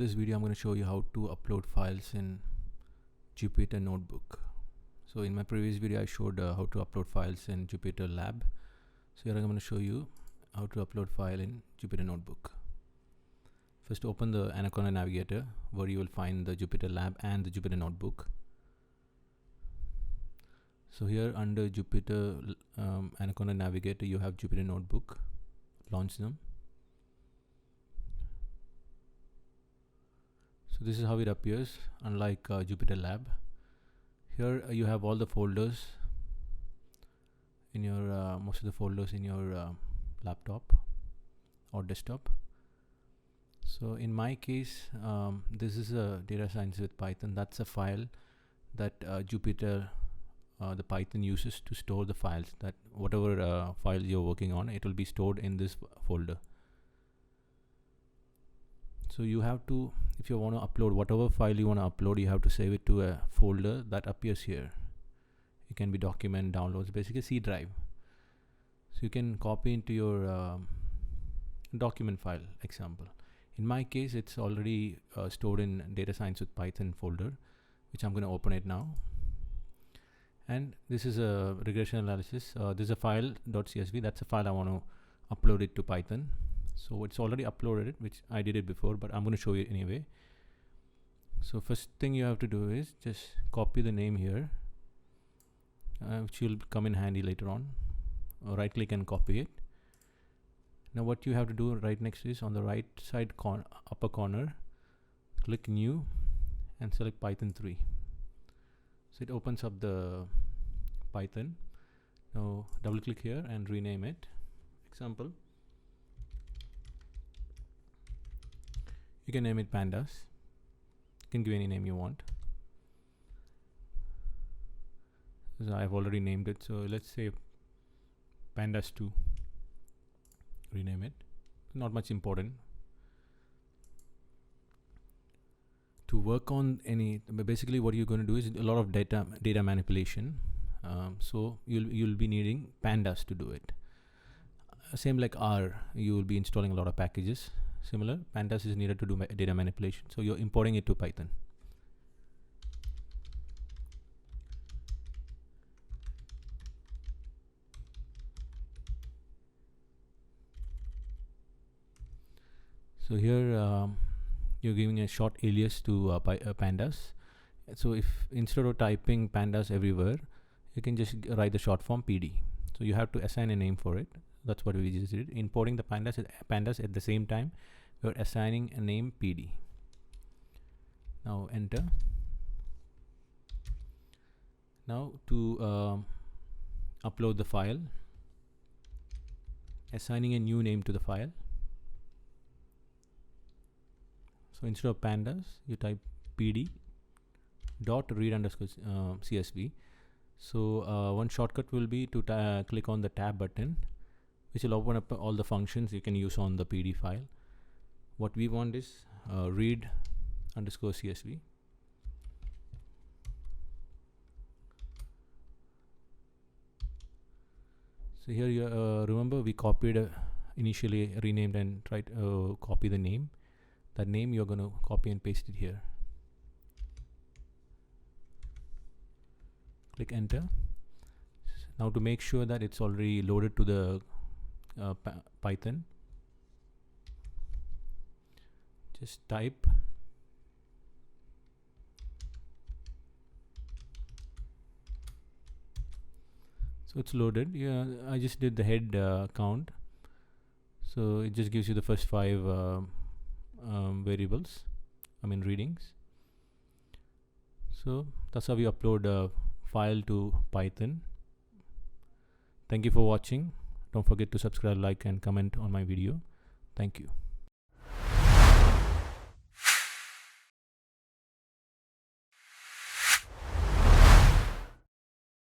this video I'm going to show you how to upload files in Jupyter Notebook. So in my previous video I showed how to upload files in Jupyter Lab. So here I'm going to show you how to upload file in Jupyter Notebook. First open the Anaconda Navigator where you will find the Jupyter Lab and the Jupyter Notebook. So here under Jupyter Anaconda Navigator you have Jupyter Notebook. Launch them. So this is how it appears, unlike Jupyter Lab. Here you have all the folders in your most of the folders in your laptop or desktop. So in my case, this is a data science with Python. That's a file that Jupyter the Python uses to store the files. That whatever files you're working on, it will be stored in this folder. So you have to, if you want to upload whatever file you want to upload, you have to save it to a folder that appears here. It can be document, downloads, basically C drive. So you can copy into your document file example. In my case, it's already stored in data science with Python folder, which I'm going to open it now. And this is a regression analysis. This is a file.csv. That's a file I want to upload it to Python. So it's already uploaded it, which I did it before, but I'm going to show you anyway. So first thing you have to do is just copy the name here, which will come in handy later on. Right click and copy it. Now what you have to do right next is on the right side upper corner, click new and select Python 3. So it opens up the Python. Now double click here and rename it. Example. You can name it pandas. You can give any name you want. So I've already named it. So let's say pandas 2. Rename it. Not much important. To work on any, basically what you're going to do is a lot of data manipulation. So you'll be needing pandas to do it. Same like R, you will be installing a lot of packages. Similar, pandas is needed to do data manipulation. So you're importing it to Python. So here you're giving a short alias to pandas. So if instead of typing pandas everywhere, you can just write the short form PD. So you have to assign a name for it. That's what we just did. Importing the pandas at the same time, we're assigning a name PD. Now enter. Now to upload the file, assigning a new name to the file. So instead of pandas, you type PD dot read underscore CSV. So one shortcut will be to click on the tab button, which will open up all the functions you can use on the PD file. What we want is read underscore CSV. So here you remember we copied initially renamed and tried to copy the name. That name you're going to copy and paste it here. Click enter. Now to make sure that it's already loaded to the Python, just type so it's loaded. Yeah, I just did the head count, so it just gives you the first 5 variables, readings. So that's how we upload a file to Python. Thank you for watching. Don't forget to subscribe, like and comment on my video. Thank you.